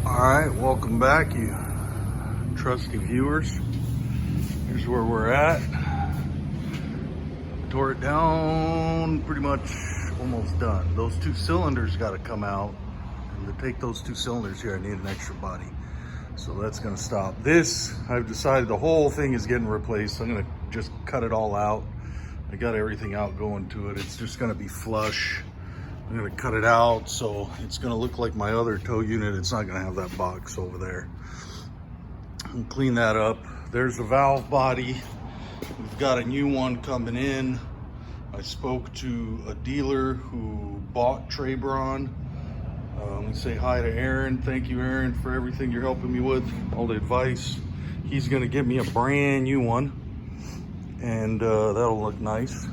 All right, welcome back, you trusty viewers. Here's where we're at. Tore it down, pretty much almost done. Those two cylinders got to come out, and to take those two cylinders here, I need an extra body. So that's gonna stop. This, I've decided the whole thing is getting replaced. I'm gonna just cut it all out. I got everything out going to it. It's just gonna be flush. I'm gonna cut it out so it's gonna look like my other tow unit. It's not gonna have that box over there. And clean that up. There's the valve body. We've got a new one coming in. I spoke to a dealer who bought trebron. Let me say hi to Aaron. Thank you, Aaron, for everything you're helping me with, all the advice. He's gonna get me a brand new one, and that'll look nice.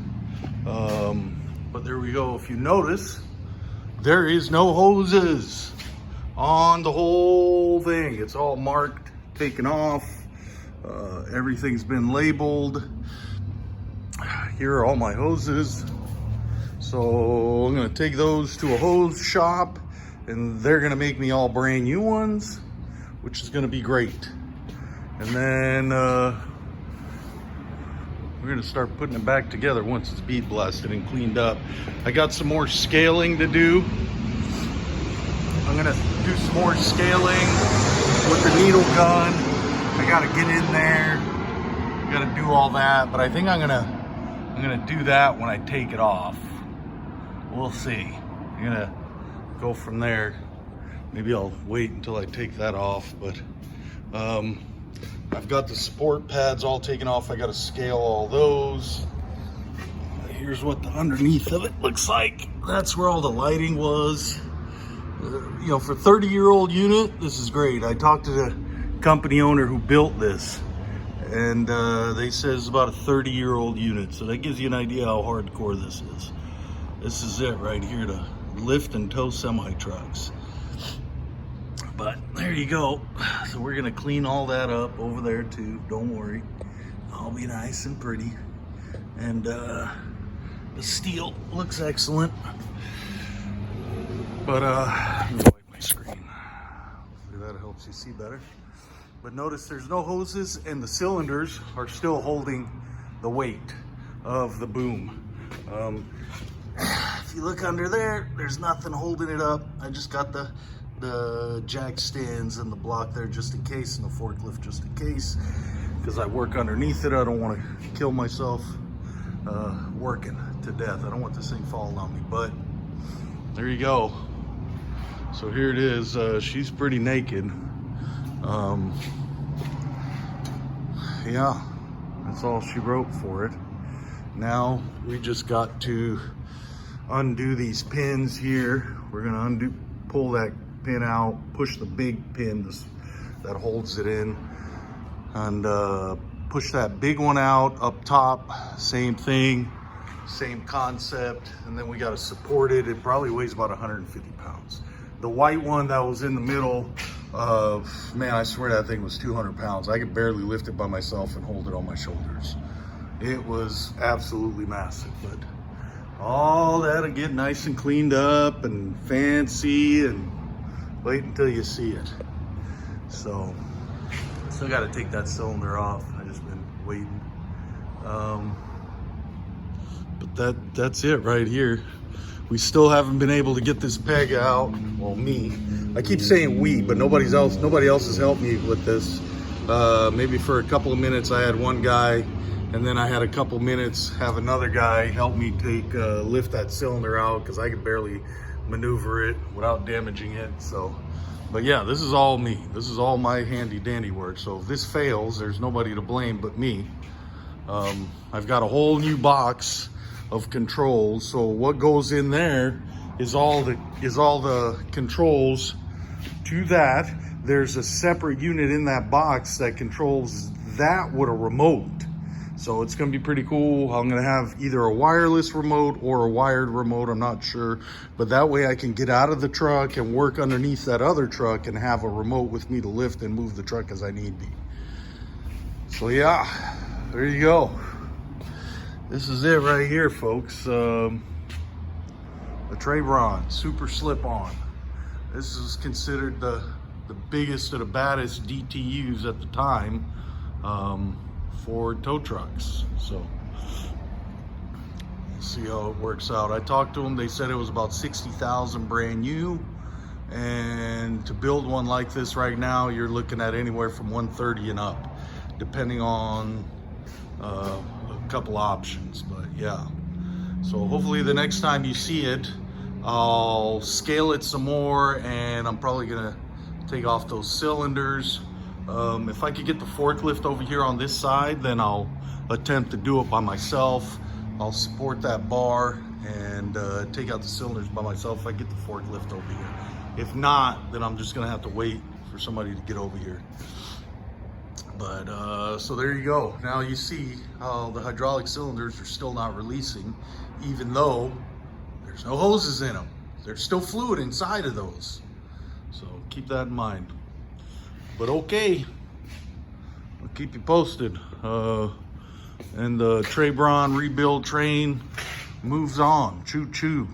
But there we go. If you notice, there is no hoses on the whole thing. It's all marked, taken off. Everything's been labeled. Here are all my hoses. So I'm gonna take those to a hose shop, and they're gonna make me all brand new ones, which is gonna be great. And then we're gonna start putting it back together once it's bead blasted and cleaned up. I got some more scaling to do. I'm gonna do some more scaling with the needle gun. I gotta get in there, gotta do all that, but I think I'm gonna do that when I take it off. We'll see. I'm gonna go from there. Maybe I'll wait until I take that off, but I've got the support pads all taken off. I got to scale all those. Here's what the underneath of it looks like. That's where all the lighting was. You know, for 30-year-old unit, this is great. I talked to the company owner who built this, and they said it's about a 30-year-old unit. So that gives you an idea how hardcore this is. This is it right here to lift and tow semi-trucks. But there you go. So we're gonna clean all that up over there too. Don't worry, I'll be nice and pretty. And the steel looks excellent. But let me wipe my screen. Hopefully that helps you see better. But notice there's no hoses, and the cylinders are still holding the weight of the boom. If you look under there, there's nothing holding it up. I just got the jack stands and the block there just in case, and the forklift just in case, because I work underneath it. I don't want to kill myself working to death. I don't want this thing falling on me. But there you go. So here it is. She's pretty naked. Yeah, that's all she wrote for it. Now we just got to undo these pins here. We're gonna pull that pin out, push the big pin that holds it in, and push that big one out up top. Same thing, same concept. And then we got to support it. It probably weighs about 150 pounds. The white one that was in the middle, man, I swear that thing was 200 pounds. I could barely lift it by myself and hold it on my shoulders. It was absolutely massive. But all that'll get nice and cleaned up and fancy, and wait until you see it. So, still got to take that cylinder off. I just been waiting. But that's it right here. We still haven't been able to get this peg out. Well, me. I keep saying we, but nobody else has helped me with this. Maybe for a couple of minutes I had one guy, and then I had a couple minutes have another guy help me lift that cylinder out, because I could barely maneuver it without damaging it. So, but yeah, this is all me. This is all my handy dandy work. So if this fails, there's nobody to blame but me. I've got a whole new box of controls. So what goes in there is all the controls to that. There's a separate unit in that box that controls that with a remote. So it's gonna be pretty cool. I'm gonna have either a wireless remote or a wired remote, I'm not sure. But that way I can get out of the truck and work underneath that other truck and have a remote with me to lift and move the truck as I need be. So yeah, there you go. This is it right here, folks. The trebron super slip-on. This is considered the the biggest of the baddest DTUs at the time for tow trucks. So we'll see how it works out. I talked to them, they said it was about 60,000 brand new, and to build one like this right now, you're looking at anywhere from 130 and up, depending on a couple options. But yeah, so hopefully the next time you see it, I'll scale it some more, and I'm probably gonna take off those cylinders. If I could get the forklift over here on this side, then I'll attempt to do it by myself. I'll support that bar and take out the cylinders by myself if I get the forklift over here. If not, then I'm just gonna have to wait for somebody to get over here. But so there you go. Now you see how the hydraulic cylinders are still not releasing, even though there's no hoses in them. There's still fluid inside of those. So keep that in mind. But okay, I'll keep you posted. And the trebron rebuild train moves on. Choo choo.